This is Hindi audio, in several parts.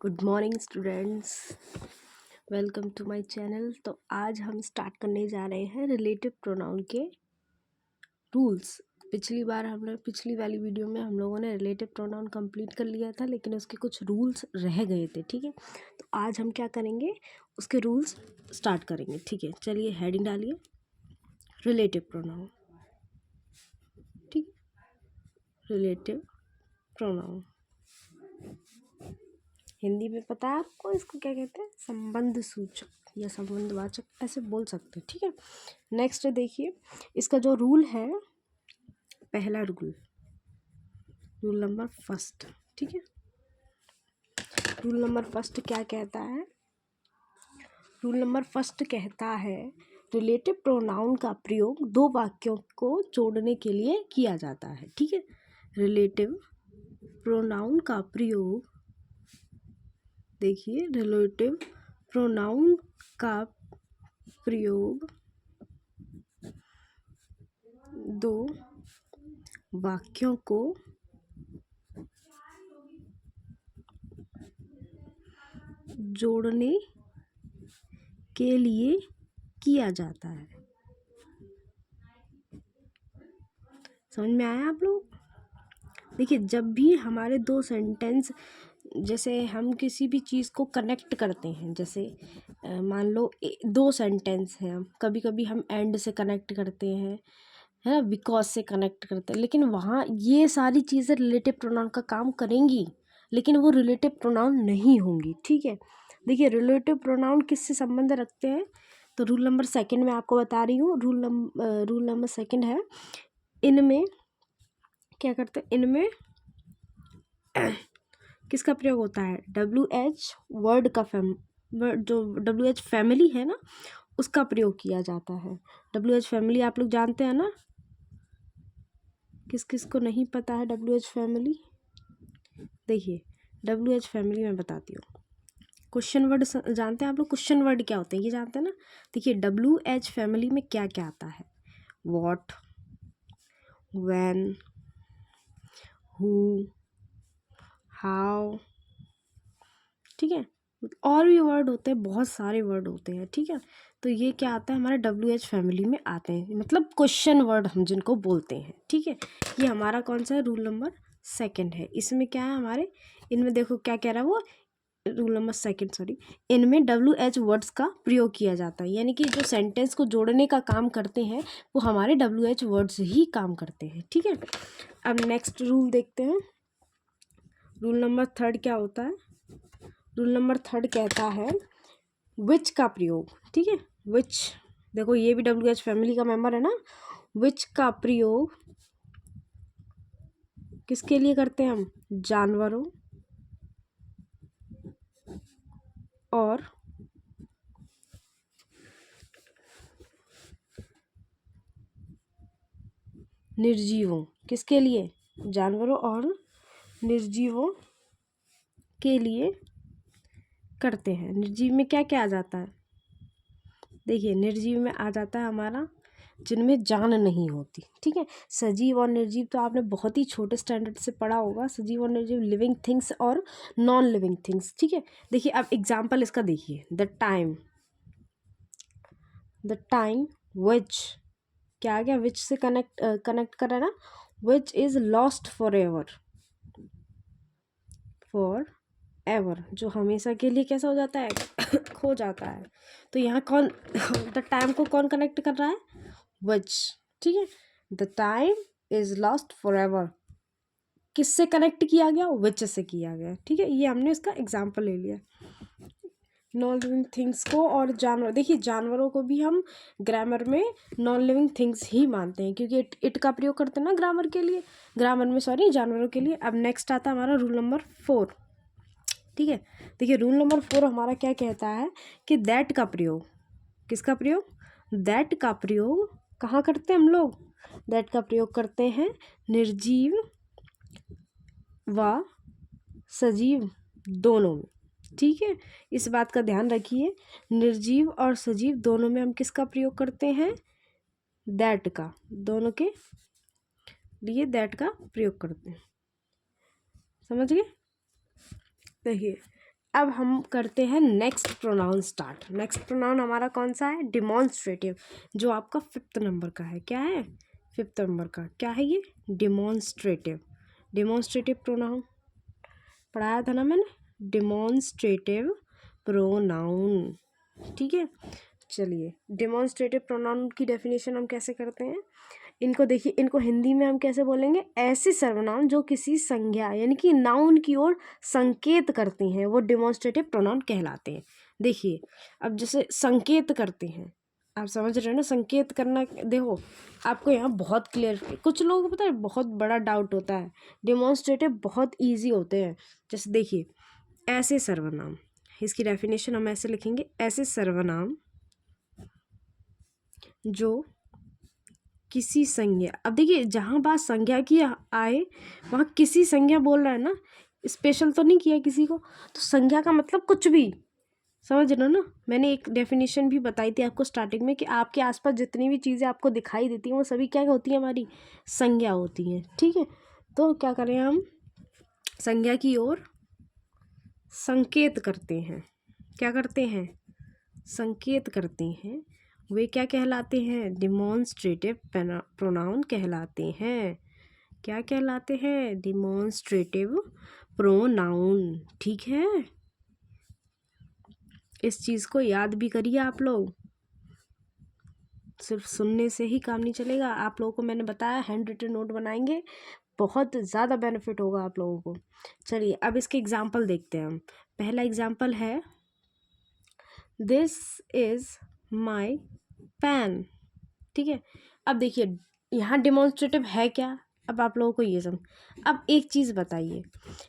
Good morning students, welcome to my channel. तो आज हम स्टार्ट करने जा रहे हैं रिलेटिव प्रोनाउन के रूल्स। पिछली वाली वीडियो में हम लोगों ने रिलेटिव प्रोनाउन कंप्लीट कर लिया था, लेकिन उसके कुछ रूल्स रह गए थे। ठीक है, तो आज हम क्या करेंगे, उसके रूल्स स्टार्ट करेंगे। ठीक है, चलिए हेडिंग डालिए, रिलेटिव प्रोनाउन। ठीक, रिलेटिव प्रोनाउन हिंदी में पता है आपको इसको क्या कहते हैं? संबंध सूचक या संबंधवाचक, ऐसे बोल सकते हैं। ठीक है, नेक्स्ट देखिए, इसका जो रूल है, पहला रूल नंबर फर्स्ट। ठीक है, रूल नंबर फर्स्ट क्या कहता है? रूल नंबर फर्स्ट कहता है रिलेटिव प्रोनाउन का प्रयोग दो वाक्यों को जोड़ने के लिए किया जाता है। ठीक है, रिलेटिव प्रोनाउन का प्रयोग, देखिए, रिलेटिव प्रोनाउन का प्रयोग दो वाक्यों को जोड़ने के लिए किया जाता है। समझ में आया आप लोग? देखिए, जब भी हमारे दो सेंटेंस, जैसे हम किसी भी चीज़ को कनेक्ट करते हैं, जैसे मान लो दो सेंटेंस हैं, कभी कभी हम एंड से कनेक्ट करते हैं, है ना, बिकॉज से कनेक्ट करते हैं, लेकिन वहाँ ये सारी चीज़ें रिलेटिव प्रोनाउन का काम करेंगी, लेकिन वो रिलेटिव प्रोनाउन नहीं होंगी। ठीक है, देखिए, रिलेटिव प्रोनाउन किससे संबंध रखते हैं? तो रूल नंबर सेकंड में आपको बता रही हूँ। रूल नंबर सेकंड है, इनमें क्या करते हैं, इनमें किसका प्रयोग होता है? WH वर्ड का जो WH फैमिली है ना, उसका प्रयोग किया जाता है। WH फैमिली आप लोग जानते हैं ना? किस किस को नहीं पता है WH फैमिली? देखिए, WH फैमिली मैं बताती हूँ। क्वेश्चन वर्ड जानते हैं आप लोग? क्वेश्चन वर्ड क्या होते हैं ये जानते हैं ना? देखिए, WH फैमिली में क्या क्या आता है? What, when, who, how. ठीक है, और भी वर्ड होते हैं, बहुत सारे वर्ड होते हैं। ठीक है, तो ये क्या आता है, हमारे WH फैमिली में आते हैं, मतलब क्वेश्चन वर्ड हम जिनको बोलते हैं। ठीक है, ये हमारा कौन सा है? रूल नंबर सेकंड है। इसमें क्या है हमारे, इनमें देखो क्या कह रहा है वो, रूल नंबर सेकंड, सॉरी, इनमें WH वर्ड्स का प्रयोग किया जाता है, यानी कि जो सेंटेंस को जोड़ने का काम करते हैं वो हमारे WH वर्ड्स ही काम करते हैं। ठीक है, अब नेक्स्ट रूल देखते हैं। रूल नंबर थर्ड क्या होता है? रूल नंबर थर्ड कहता है विच का प्रयोग। ठीक है, विच, देखो ये भी WH फैमिली का मेंबर है ना। विच का प्रयोग किसके लिए करते हैं हम? जानवरों और निर्जीवों, किसके लिए? जानवरों और निर्जीवों के लिए करते हैं। निर्जीव में क्या क्या आ जाता है? देखिए, निर्जीव में आ जाता है हमारा जिनमें जान नहीं होती। ठीक है, सजीव और निर्जीव तो आपने बहुत ही छोटे स्टैंडर्ड से पढ़ा होगा, सजीव और निर्जीव, लिविंग थिंग्स और नॉन लिविंग थिंग्स। ठीक है, देखिए अब एग्जाम्पल इसका देखिए, द टाइम विच, क्या आ गया? विच से कनेक्ट कर रहा है ना, which is lost for ever, जो हमेशा के लिए कैसा हो जाता है? खो जाता है। तो यहाँ कौन द टाइम को कौन कनेक्ट कर रहा है? विच। ठीक है, the time is lost for ever किससे कनेक्ट किया गया? विच से किया गया। ठीक है, ये हमने इसका एग्जाम्पल ले लिया। नॉन लिविंग थिंग्स को और जानवर, देखिए जानवरों को भी हम ग्रामर में नॉन लिविंग थिंग्स ही मानते हैं, क्योंकि इट का प्रयोग करते हैं ना ग्रामर में, सॉरी, जानवरों के लिए। अब नेक्स्ट आता है हमारा रूल नंबर 4। ठीक है, देखिए रूल नंबर 4 हमारा क्या कहता है कि दैट का प्रयोग, किसका प्रयोग? दैट का प्रयोग कहाँ करते हैं हम लोग? दैट का प्रयोग करते हैं निर्जीव व सजीव दोनों में। ठीक है, इस बात का ध्यान रखिए, निर्जीव और सजीव दोनों में हम किसका प्रयोग करते हैं? दैट का, दोनों के लिए दैट का प्रयोग करते हैं। समझ गए? देखिए, अब हम करते हैं next pronoun start. Next pronoun हमारा कौन सा है? डिमॉन्स्ट्रेटिव, जो आपका 5th नंबर का है। क्या है? 5th नंबर का क्या है ये? डिमॉन्स्ट्रेटिव। डिमॉन्स्ट्रेटिव प्रोनाउन पढ़ाया था ना मैंने, डिमॉन्स्ट्रेटिव प्रोनाउन। ठीक है, चलिए डिमॉन्स्ट्रेटिव प्रोनाउन की डेफिनेशन हम कैसे करते हैं, इनको देखिए। इनको हिंदी में हम कैसे बोलेंगे? ऐसे सर्वनाम जो किसी संज्ञा यानी कि नाउन की ओर संकेत करती हैं, वो डिमॉन्स्ट्रेटिव प्रोनाउन कहलाते हैं। देखिए, अब जैसे संकेत करते हैं, आप समझ रहे हो ना, संकेत करना। देखो आपको यहाँ बहुत क्लियर, कुछ लोगों को पता है बहुत बड़ा डाउट होता है, डिमॉन्स्ट्रेटिव बहुत ईजी होते हैं। जैसे देखिए, ऐसे सर्वनाम, इसकी डेफिनेशन हम ऐसे लिखेंगे, ऐसे सर्वनाम जो किसी संज्ञा, अब देखिए जहाँ बात संज्ञा की आए वहाँ किसी संज्ञा बोल रहा है ना, स्पेशल तो नहीं किया किसी को, तो संज्ञा का मतलब कुछ भी, समझ रहे हो ना। मैंने एक डेफिनेशन भी बताई थी आपको स्टार्टिंग में कि आपके आसपास जितनी भी चीज़ें आपको दिखाई देती हैं वो सभी क्या होती हैं? हमारी संज्ञा होती हैं। ठीक है, तो क्या करें हम? संज्ञा की ओर संकेत करते हैं। क्या करते हैं? संकेत करते हैं। वे क्या कहलाते हैं? डिमॉन्स्ट्रेटिव प्रोनाउन कहलाते हैं। क्या कहलाते हैं? Demonstrative pronoun. ठीक है, इस चीज़ को याद भी करिए आप लोग, सिर्फ सुनने से ही काम नहीं चलेगा। आप लोगों को मैंने बताया हैंड रिटन नोट बनाएंगे, बहुत ज़्यादा बेनिफिट होगा आप लोगों को। चलिए अब इसके एग्जाम्पल देखते हैं हम। पहला एग्जाम्पल है, दिस इज़ माई पेन। ठीक है, अब देखिए यहाँ डिमॉन्स्ट्रेटिव है क्या, अब आप लोगों को ये समझ। अब एक चीज़ बताइए,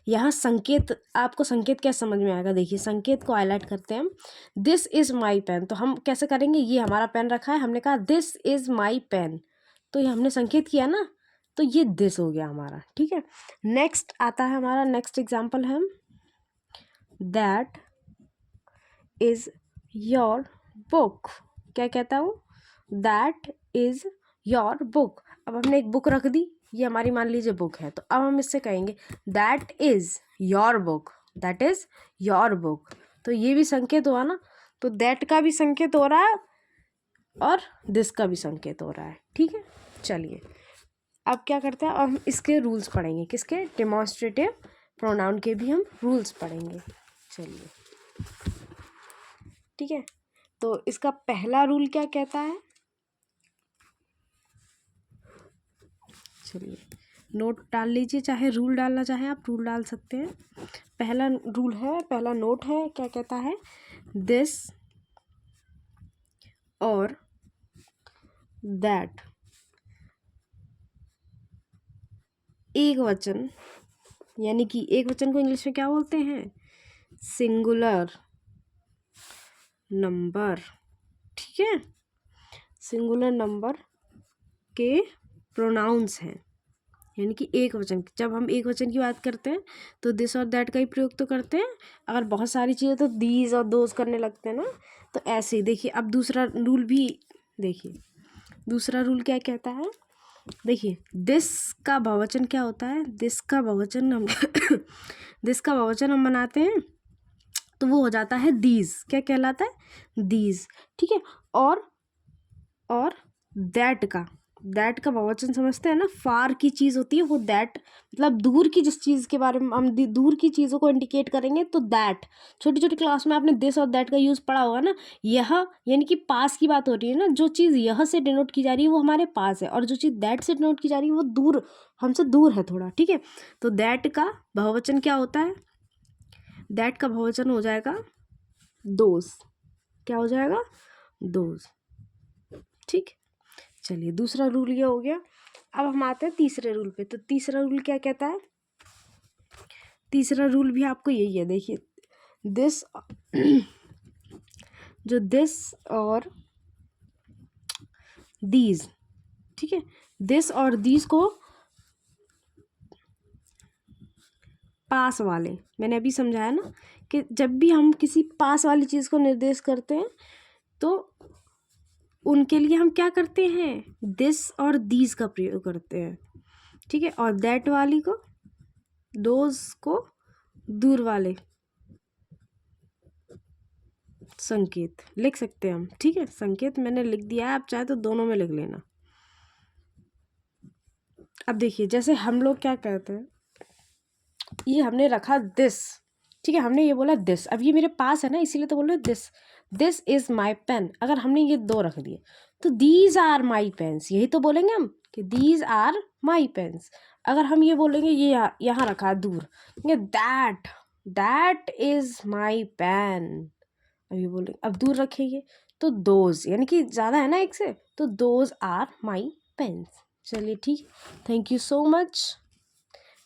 यहाँ संकेत, आपको संकेत क्या समझ में आएगा? देखिए संकेत को हाईलाइट करते हैं हम, दिस इज़ माई पेन, तो हम कैसे करेंगे? ये हमारा पेन रखा है, हमने कहा दिस इज़ माई पेन, तो ये हमने संकेत किया ना, तो ये दिस हो गया हमारा। ठीक है, नेक्स्ट आता है हमारा, नेक्स्ट एग्जाम्पल है, दैट इज़ योर बुक। क्या कहता हूँ? That is your book. अब हमने एक बुक रख दी, ये हमारी मान लीजिए बुक है, तो अब हम इससे कहेंगे that is your book, that is your book, तो ये भी संकेत हुआ ना, तो दैट का भी संकेत हो रहा है और दिस का भी संकेत हो रहा है। ठीक है, चलिए अब क्या करते हैं, अब हम इसके रूल्स पढ़ेंगे, किसके? डिमॉन्स्ट्रेटिव प्रोनाउन के भी हम रूल्स पढ़ेंगे। चलिए ठीक है, तो इसका पहला रूल क्या कहता है? चलिए नोट डाल लीजिए, चाहे रूल डालना चाहे आप रूल डाल सकते हैं। पहला रूल है, पहला नोट है, क्या कहता है? दिस और दैट एक वचन, यानी कि एक वचन को इंग्लिश में क्या बोलते हैं? Singular number. ठीक है, सिंगुलर नंबर के प्रोनाउंस हैं, यानी कि एक वचन। जब हम एक वचन की बात करते हैं तो दिस और दैट का ही प्रयोग तो करते हैं, अगर बहुत सारी चीज़ें तो दीज और दोज करने लगते हैं ना, तो ऐसे ही। देखिए अब दूसरा रूल भी देखिए, दूसरा रूल क्या कहता है? देखिए दिस का बहुवचन क्या होता है? दिस का बहुवचन हम दिस का बहुवचन हम बनाते हैं तो वो हो जाता है दीज। क्या कहलाता है? दीज। ठीक है, और दैट का बहुवचन समझते हैं ना, फार की चीज़ होती है वो, दैट मतलब दूर की, जिस चीज़ के बारे में हम दूर की चीज़ों को इंडिकेट करेंगे तो दैट। छोटी छोटी क्लास में आपने दिस और दैट का यूज़ पढ़ा होगा ना। यह यानी कि पास की बात हो रही है ना, जो चीज़ यह से डिनोट की जा रही है वो हमारे पास है, और जो चीज़ दैट से डिनोट की जा रही है वो दूर, हमसे दूर है थोड़ा। ठीक है, तो दैट का बहुवचन क्या होता है? दैट का बहुवचन हो जाएगा दोज। क्या हो जाएगा? दोज। ठीक, चलिए दूसरा रूल ये हो गया। अब हम आते हैं तीसरे रूल पे। तो तीसरा रूल क्या कहता है? तीसरा रूल भी आपको यही है, देखिए दिस जो दिस और दीज, ठीक है, दिस और दीज को पास वाले, मैंने अभी समझाया ना कि जब भी हम किसी पास वाली चीज़ को निर्देश करते हैं तो उनके लिए हम क्या करते हैं? दिस और दीज का प्रयोग करते हैं। ठीक है, और दैट वाली को, दोज को दूर वाले संकेत लिख सकते हैं हम, ठीक है। संकेत मैंने लिख दिया है, आप चाहे तो दोनों में लिख लेना। अब देखिए जैसे हम लोग क्या कहते हैं, ये हमने रखा दिस, ठीक है, हमने ये बोला दिस, अब ये मेरे पास है ना, इसीलिए तो बोल रहे this, this is my pen. अगर हमने ये दो रख दिए तो दीज आर माई पेन्स, यही तो बोलेंगे हम कि दीज आर माई पेन्स। अगर हम ये बोलेंगे, ये यहाँ रखा है दूर, that, that is my pen. अब ये बोलेंगे, अब दूर रखेंगे तो दोज, यानी कि ज़्यादा है ना एक से, तो दोज आर माई पेन्स। चलिए ठीक, थैंक यू सो मच।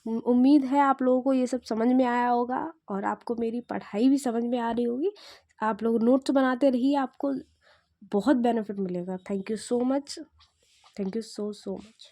उम्मीद है आप लोगों को ये सब समझ में आया होगा और आपको मेरी पढ़ाई भी समझ में आ रही होगी। आप लोग नोट्स बनाते रहिए, आपको बहुत बेनिफिट मिलेगा। Thank you so much, thank you so much.